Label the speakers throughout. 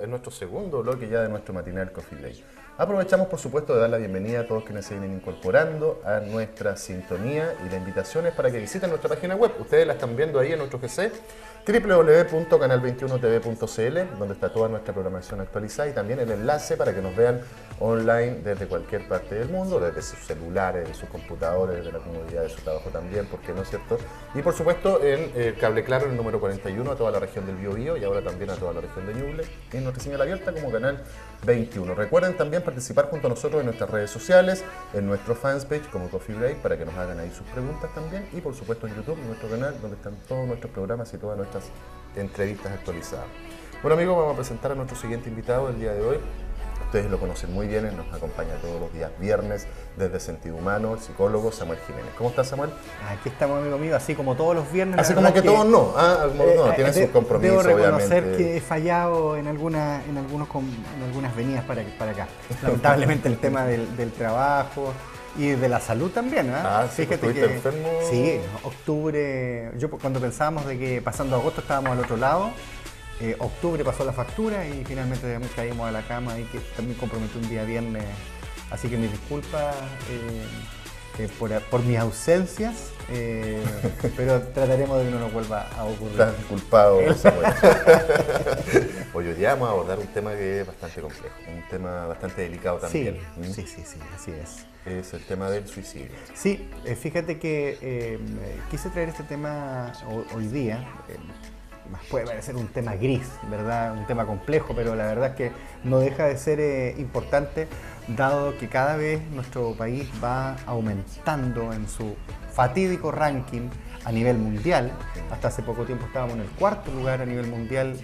Speaker 1: en nuestro segundo bloque ya de nuestro matinal Coffee Break. Aprovechamos, por supuesto, de dar la bienvenida a todos quienes se vienen incorporando a nuestra sintonía y la invitación es para que visiten nuestra página web. Ustedes la están viendo ahí en nuestro GC, www.canal21tv.cl, donde está toda nuestra programación actualizada y también el enlace para que nos vean online desde cualquier parte del mundo, desde sus celulares, desde sus computadores, desde la comodidad de su trabajo también, ¿por qué no es cierto? Y por supuesto en Cable Claro, en el número 41, a toda la región del Biobío y ahora también a toda la región de Ñuble, en nuestra señal abierta como Canal 21. Recuerden también participar junto a nosotros en nuestras redes sociales, en nuestro fanpage como Coffee Break, para que nos hagan ahí sus preguntas también, y por supuesto en YouTube, en nuestro canal, donde están todos nuestros programas y todas nuestras entrevistas actualizadas. Bueno amigos, vamos a presentar a nuestro siguiente invitado del día de hoy. Ustedes lo conocen muy bien, él nos acompaña todos los días viernes desde Sentido Humano, el psicólogo Samuel Jiménez. ¿Cómo estás, Samuel?
Speaker 2: Aquí estamos, amigo mío, así como todos los viernes.
Speaker 1: Así como que todos no, tienen sus compromisos,
Speaker 2: debo reconocer
Speaker 1: obviamente.
Speaker 2: que he fallado en algunas venidas para acá. Lamentablemente el tema del trabajo y de la salud también, ¿eh?
Speaker 1: Fíjate que enfermo.
Speaker 2: Sí, octubre, yo cuando pensábamos de que pasando agosto estábamos al otro lado, octubre pasó la factura y finalmente caímos a la cama y que también comprometí un día viernes, así que mis disculpas por mis ausencias, pero trataremos de que no nos vuelva a ocurrir.
Speaker 1: Estás disculpado, Samuel. Hoy día vamos a abordar un tema que es bastante complejo, un tema bastante delicado también.
Speaker 2: Sí, así es.
Speaker 1: Es el tema del suicidio.
Speaker 2: Sí, fíjate que quise traer este tema hoy día. Puede parecer un tema gris, ¿verdad? Un tema complejo, pero la verdad es que no deja de ser importante, dado que cada vez nuestro país va aumentando en su fatídico ranking a nivel mundial. Hasta hace poco tiempo estábamos en el cuarto lugar a nivel mundial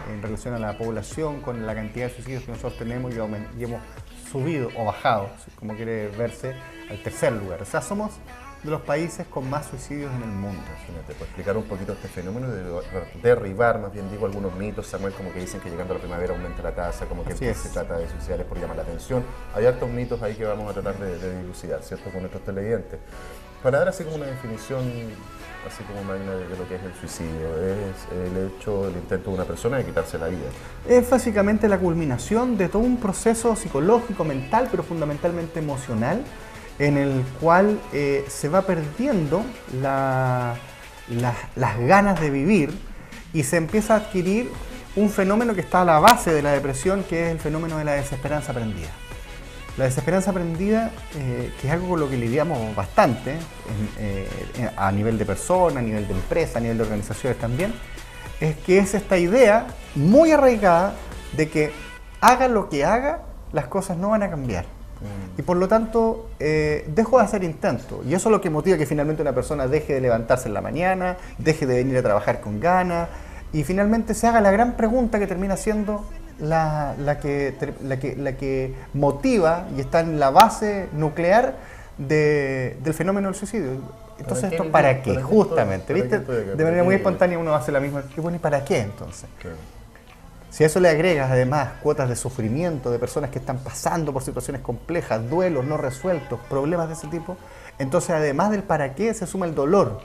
Speaker 2: en relación a la población, con la cantidad de suicidios que nosotros tenemos y hemos subido o bajado, como quiere verse, al tercer lugar. O sea, somos de los países con más suicidios en el mundo.
Speaker 1: Imagínate, pues explicar un poquito este fenómeno, derribar, más bien digo, algunos mitos, Samuel, como que dicen que llegando a la primavera aumenta la tasa, como que el que se trata de suicidar es por llamar la atención. Hay hartos mitos ahí que vamos a tratar de dilucidar, ¿cierto?, con nuestros televidentes. Para dar así como una definición, así como magna de lo que es el suicidio, es el hecho, el intento de una persona de quitarse la vida.
Speaker 2: Es básicamente la culminación de todo un proceso psicológico, mental, pero fundamentalmente emocional, en el cual se va perdiendo las ganas de vivir y se empieza a adquirir un fenómeno que está a la base de la depresión, que es el fenómeno de la desesperanza aprendida. La desesperanza aprendida, que es algo con lo que lidiamos bastante a nivel de persona, a nivel de empresa, a nivel de organizaciones también, es que es esta idea muy arraigada de que haga lo que haga, las cosas no van a cambiar. Y por lo tanto, dejo de hacer intentos. Y eso es lo que motiva que finalmente una persona deje de levantarse en la mañana, deje de venir a trabajar con ganas y finalmente se haga la gran pregunta que termina siendo la que motiva y está en la base nuclear del fenómeno del suicidio. Entonces, ¿esto para qué? Justamente, ¿viste? De manera muy espontánea uno hace la misma. ¿Qué bueno y para qué entonces? Si a eso le agregas además cuotas de sufrimiento de personas que están pasando por situaciones complejas, duelos no resueltos, problemas de ese tipo, entonces además del para qué se suma el dolor.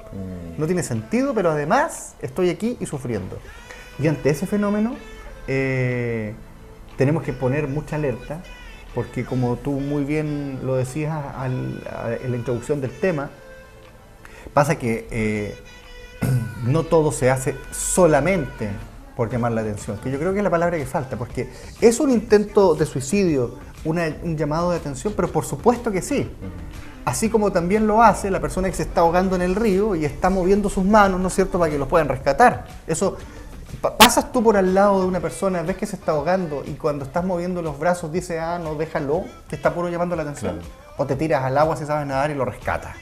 Speaker 2: No tiene sentido, pero además estoy aquí y sufriendo. Y ante ese fenómeno tenemos que poner mucha alerta, porque como tú muy bien lo decías en la introducción del tema, pasa que no todo se hace solamente por llamar la atención, que yo creo que es la palabra que falta, porque es un intento de suicidio, un llamado de atención, pero por supuesto que sí. Así como también lo hace la persona que se está ahogando en el río y está moviendo sus manos, ¿no es cierto?, para que los puedan rescatar. Eso, pasas tú por al lado de una persona, ves que se está ahogando y cuando estás moviendo los brazos dice, no, déjalo, que está puro llamando la atención. Claro. O te tiras al agua si sabes nadar y lo rescatas.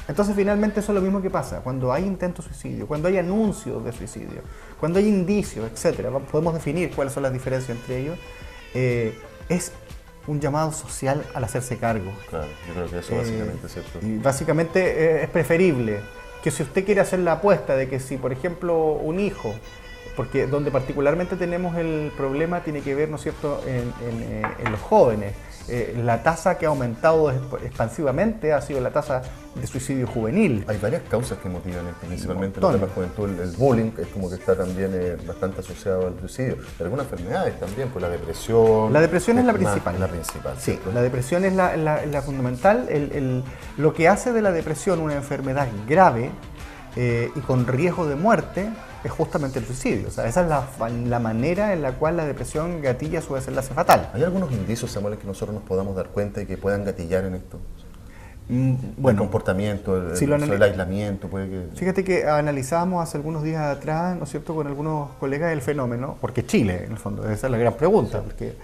Speaker 2: Entonces finalmente eso es lo mismo que pasa cuando hay intentos de suicidio, cuando hay anuncios de suicidio, cuando hay indicios, etcétera. Podemos definir cuáles son las diferencias entre ellos. Es un llamado social al hacerse cargo.
Speaker 1: Claro, yo creo que eso básicamente es cierto.
Speaker 2: Y básicamente es preferible que si usted quiere hacer la apuesta de que si, por ejemplo, un hijo porque donde particularmente tenemos el problema tiene que ver, ¿no es cierto?, en los jóvenes. La tasa que ha aumentado expansivamente ha sido la tasa de suicidio juvenil.
Speaker 1: Hay varias causas que motivan esto, principalmente en la juventud. El bullying es como que está también bastante asociado al suicidio. Algunas enfermedades también, pues la depresión.
Speaker 2: La depresión es la principal.
Speaker 1: La principal.
Speaker 2: Sí,
Speaker 1: ¿cierto?
Speaker 2: la depresión es la fundamental. Lo que hace de la depresión una enfermedad grave y con riesgo de muerte es justamente el suicidio. O sea, esa es la manera en la cual la depresión gatilla su desenlace fatal.
Speaker 1: ¿Hay algunos indicios, Samuel, en que nosotros nos podamos dar cuenta y que puedan gatillar en esto?
Speaker 2: Bueno,
Speaker 1: el comportamiento, el aislamiento, puede que...
Speaker 2: Fíjate que analizábamos hace algunos días atrás, ¿no es cierto?, con algunos colegas el fenómeno, porque Chile, en el fondo, esa es la gran pregunta, porque...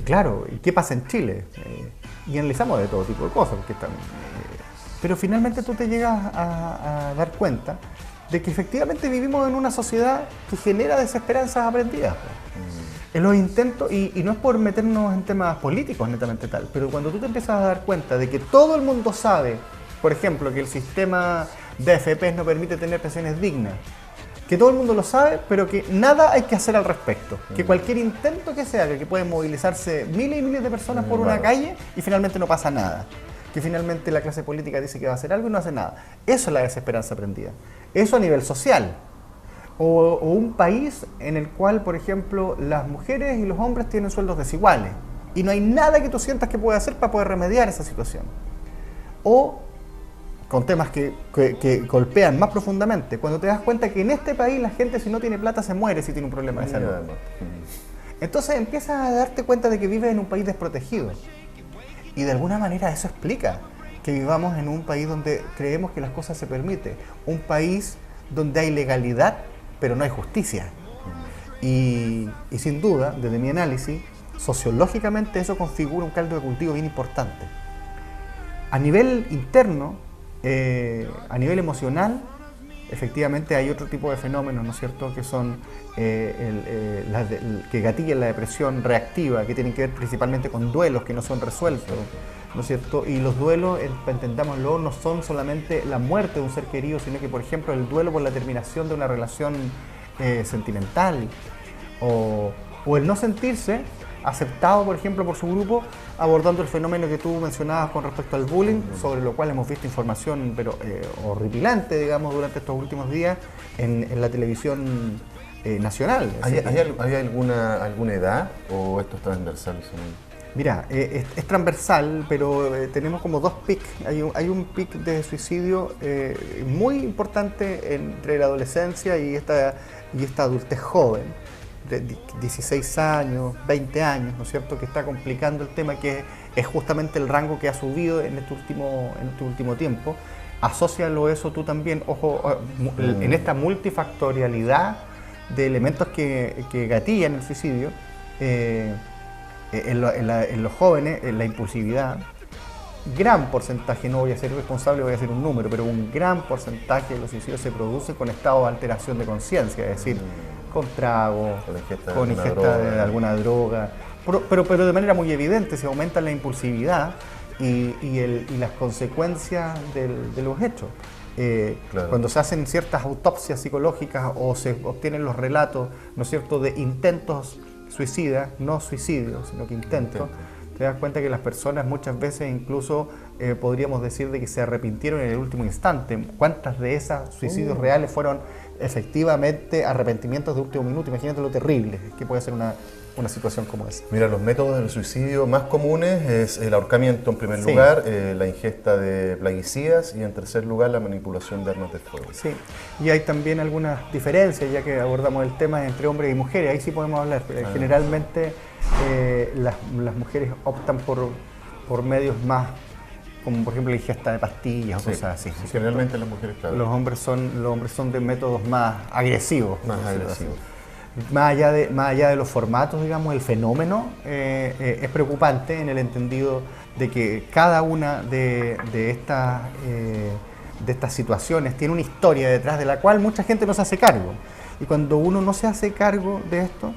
Speaker 2: Claro, ¿y qué pasa en Chile? Y analizamos de todo tipo de cosas, porque pero finalmente tú te llegas a dar cuenta de que efectivamente vivimos en una sociedad que genera desesperanzas aprendidas. En los intentos, y no es por meternos en temas políticos netamente tal, pero cuando tú te empiezas a dar cuenta de que todo el mundo sabe, por ejemplo, que el sistema de AFP no permite tener pensiones dignas, que todo el mundo lo sabe, pero que nada hay que hacer al respecto, que cualquier intento que se haga, que pueden movilizarse miles y miles de personas por una calle y finalmente no pasa nada, que finalmente la clase política dice que va a hacer algo y no hace nada. Eso es la desesperanza aprendida. Eso a nivel social. O un país en el cual, por ejemplo, las mujeres y los hombres tienen sueldos desiguales y no hay nada que tú sientas que puedas hacer para poder remediar esa situación. O con temas que golpean más profundamente, cuando te das cuenta que en este país la gente, si no tiene plata, se muere si tiene un problema de salud. Entonces empiezas a darte cuenta de que vives en un país desprotegido. Y de alguna manera eso explica que vivamos en un país donde creemos que las cosas se permiten. Un país donde hay legalidad, pero no hay justicia. Y sin duda, desde mi análisis, sociológicamente eso configura un caldo de cultivo bien importante. A nivel interno, a nivel emocional, efectivamente hay otro tipo de fenómenos, ¿no es cierto?, que son que gatillan la depresión reactiva, que tienen que ver principalmente con duelos que no son resueltos, ¿no es cierto? Y los duelos, entendámoslo, no son solamente la muerte de un ser querido, sino que, por ejemplo, el duelo por la terminación de una relación sentimental o el no sentirse aceptado, por ejemplo, por su grupo, abordando el fenómeno que tú mencionabas con respecto al bullying, sobre lo cual hemos visto información pero horripilante, digamos, durante estos últimos días en la televisión nacional.
Speaker 1: ¿Hay alguna edad o esto es transversal?
Speaker 2: Mira, es transversal, pero tenemos como dos picos. Hay un pic de suicidio muy importante entre la adolescencia y esta adultez joven, de 16 años, 20 años, ¿no es cierto?, que está complicando el tema, que es justamente el rango que ha subido en este último tiempo. Asócialo eso tú también, ojo, en esta multifactorialidad de elementos que gatillan el suicidio. En los jóvenes, en la impulsividad, gran porcentaje, no voy a ser irresponsable, voy a hacer un número, pero un gran porcentaje de los suicidios se produce con estado de alteración de conciencia, es decir, con trago, con ingesta de alguna droga, pero de manera muy evidente se aumenta la impulsividad y las consecuencias de los hechos. Claro. Cuando se hacen ciertas autopsias psicológicas o se obtienen los relatos, ¿no es cierto?, de intentos suicidas, no suicidios, sino que intentos, te das cuenta que las personas muchas veces incluso podríamos decir de que se arrepintieron en el último instante. ¿Cuántas de esas suicidios reales fueron efectivamente arrepentimientos de último minuto? Imagínate lo terrible que puede ser una situación como esa.
Speaker 1: Mira, los métodos del suicidio más comunes es el ahorcamiento en primer lugar, la ingesta de plaguicidas y en tercer lugar la manipulación de armas de fuego.
Speaker 2: Sí, y hay también algunas diferencias, ya que abordamos el tema entre hombres y mujeres, ahí sí podemos hablar. Generalmente las mujeres optan por medios más, como por ejemplo la ingesta de pastillas o cosas así.
Speaker 1: Sí, generalmente las mujeres, claro.
Speaker 2: Los hombres son de métodos más agresivos. Más allá de los formatos, digamos, el fenómeno es preocupante en el entendido de que cada una de estas situaciones tiene una historia detrás de la cual mucha gente no se hace cargo. Y cuando uno no se hace cargo de esto,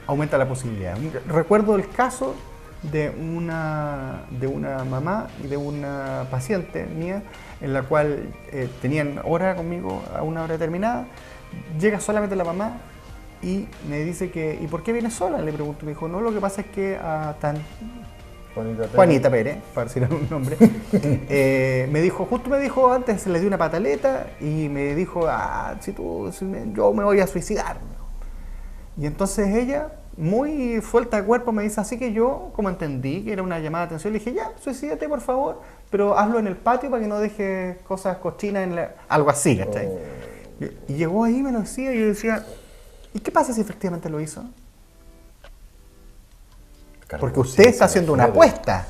Speaker 2: aumenta la posibilidad. Recuerdo el caso de una mamá y de una paciente mía, en la cual tenían hora conmigo a una hora determinada, llega solamente la mamá y me dice que, ¿y por qué viene sola? Le pregunto, me dijo, no, lo que pasa es que Juanita Pérez, para decir un nombre, justo me dijo antes, le di una pataleta y me dijo, yo me voy a suicidar. Y entonces ella, muy suelta de cuerpo, me dice, así que yo, como entendí que era una llamada de atención, le dije, ya, suicídate por favor, pero hazlo en el patio para que no dejes cosas cochinas algo así, ¿cachai? Y llegó ahí, me lo decía, y yo decía, ¿y qué pasa si efectivamente lo hizo? Porque usted está haciendo una apuesta.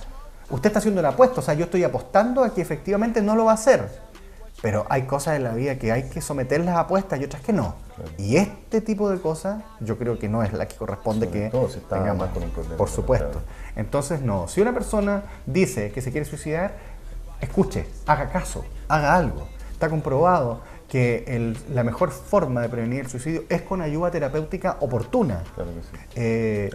Speaker 2: Usted está haciendo una apuesta, o sea, yo estoy apostando a que efectivamente no lo va a hacer. Pero hay cosas en la vida que hay que someterlas a apuestas y otras que no. Claro. Y este tipo de cosas yo creo que no es la que corresponde que tengamos.
Speaker 1: Con un problema,
Speaker 2: por supuesto.
Speaker 1: Claro.
Speaker 2: Entonces, no. Si una persona dice que se quiere suicidar, escuche, haga caso, haga algo. Está comprobado que la mejor forma de prevenir el suicidio es con ayuda terapéutica oportuna.
Speaker 1: Claro que sí.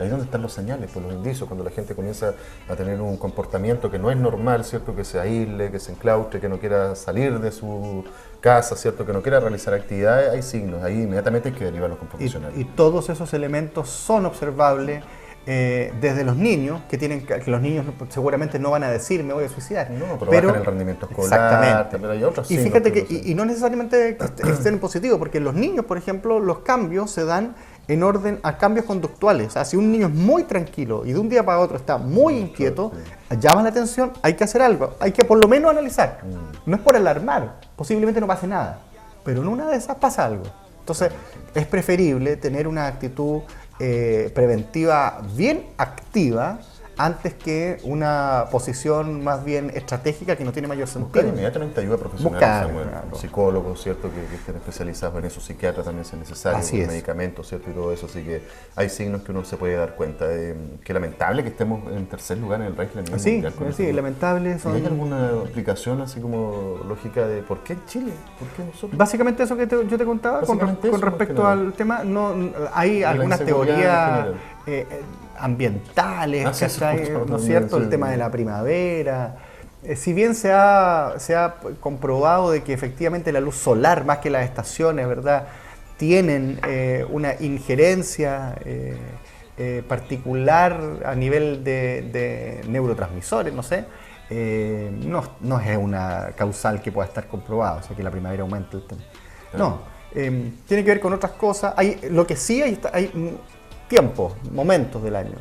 Speaker 1: Ahí es donde están los señales, pues los indicios, cuando la gente comienza a tener un comportamiento que no es normal, ¿cierto? Que se aísle, que se enclaustre, que no quiera salir de su casa, ¿cierto? Que no quiera realizar actividades, hay signos, ahí inmediatamente hay que derivarlos con profesionales.
Speaker 2: Y todos esos elementos son observables desde los niños, que los niños seguramente no van a decir me voy a suicidar.
Speaker 1: No, pero bajan el rendimiento escolar,
Speaker 2: exactamente.
Speaker 1: También hay otros
Speaker 2: signos. Y fíjate que no necesariamente estén en positivo, porque en los niños, por ejemplo, los cambios se dan en orden a cambios conductuales. O sea, si un niño es muy tranquilo y de un día para otro está muy inquieto, llama la atención, hay que hacer algo, hay que por lo menos analizar. No es por alarmar, posiblemente no pase nada, pero en una de esas pasa algo. Entonces, es preferible tener una actitud preventiva bien activa antes que una posición más bien estratégica que no tiene mayor sentido.
Speaker 1: Buscar inmediatamente ayuda profesional, psicólogos, ¿cierto? Que estén especializados en eso, psiquiatras también si es necesario, medicamentos, ¿cierto? Y todo eso, así que hay signos que uno se puede dar cuenta. Qué lamentable que estemos en tercer lugar en el ranking mundial.
Speaker 2: Sí, lamentable.
Speaker 1: ¿Y hay alguna explicación así como lógica de por qué en Chile? ¿Por qué nosotros?
Speaker 2: Básicamente eso que yo te contaba con respecto al tema, hay algunas teorías ambientales, ¿no es cierto? El tema de la primavera. Si bien se ha comprobado de que efectivamente la luz solar, más que las estaciones, ¿verdad?, tienen una injerencia particular a nivel de neurotransmisores, no sé, no es una causal que pueda estar comprobada, o sea, que la primavera aumente el tema. No, tiene que ver con otras cosas. Lo que sí hay tiempos, momentos del año,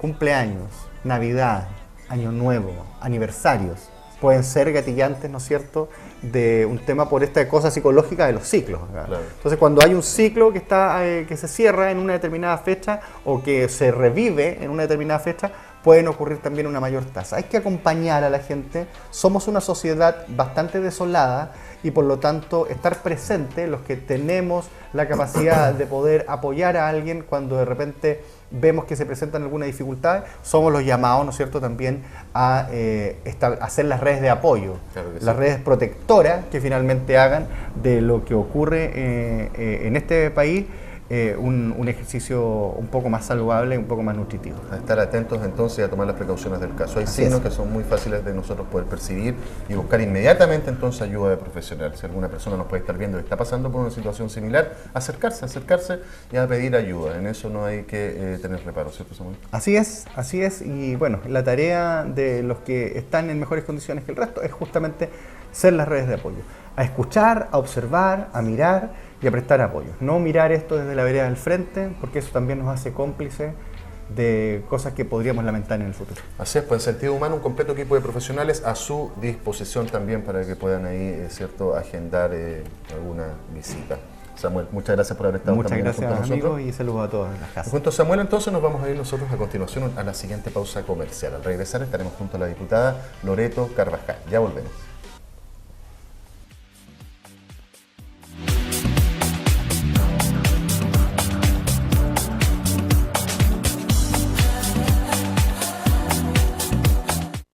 Speaker 2: cumpleaños, Navidad, Año Nuevo, aniversarios, pueden ser gatillantes, ¿no es cierto?, de un tema por esta cosa psicológica de los ciclos. Claro. Entonces, cuando hay un ciclo que se cierra en una determinada fecha o que se revive en una determinada fecha, pueden ocurrir también una mayor tasa. Hay que acompañar a la gente. Somos una sociedad bastante desolada y por lo tanto estar presente, los que tenemos la capacidad de poder apoyar a alguien cuando de repente vemos que se presentan alguna dificultad, somos los llamados, ¿no es cierto?, también a hacer las redes de apoyo, claro que las redes protectoras que finalmente hagan de lo que ocurre en este país un ejercicio un poco más saludable, un poco más nutritivo.
Speaker 1: A estar atentos entonces y a tomar las precauciones del caso. Hay signos que son muy fáciles de nosotros poder percibir y buscar inmediatamente entonces ayuda de profesional. Si alguna persona nos puede estar viendo y está pasando por una situación similar, acercarse y a pedir ayuda. En eso no hay que tener reparo, ¿cierto, Samuel?
Speaker 2: Así es. Y bueno, la tarea de los que están en mejores condiciones que el resto es justamente ser las redes de apoyo. A escuchar, a observar, a mirar y a prestar apoyo. No mirar esto desde la vereda del frente, porque eso también nos hace cómplices de cosas que podríamos lamentar en el futuro.
Speaker 1: Así es, pues en sentido humano, un completo equipo de profesionales a su disposición también para que puedan ahí, ¿cierto?, agendar alguna visita. Samuel, muchas gracias por haber estado
Speaker 2: junto a nosotros. Muchas gracias, amigos, y saludos a todos en las casas.
Speaker 1: Junto a Samuel, entonces, nos vamos a ir nosotros a continuación a la siguiente pausa comercial. Al regresar estaremos junto a la diputada Loreto Carvajal. Ya volvemos.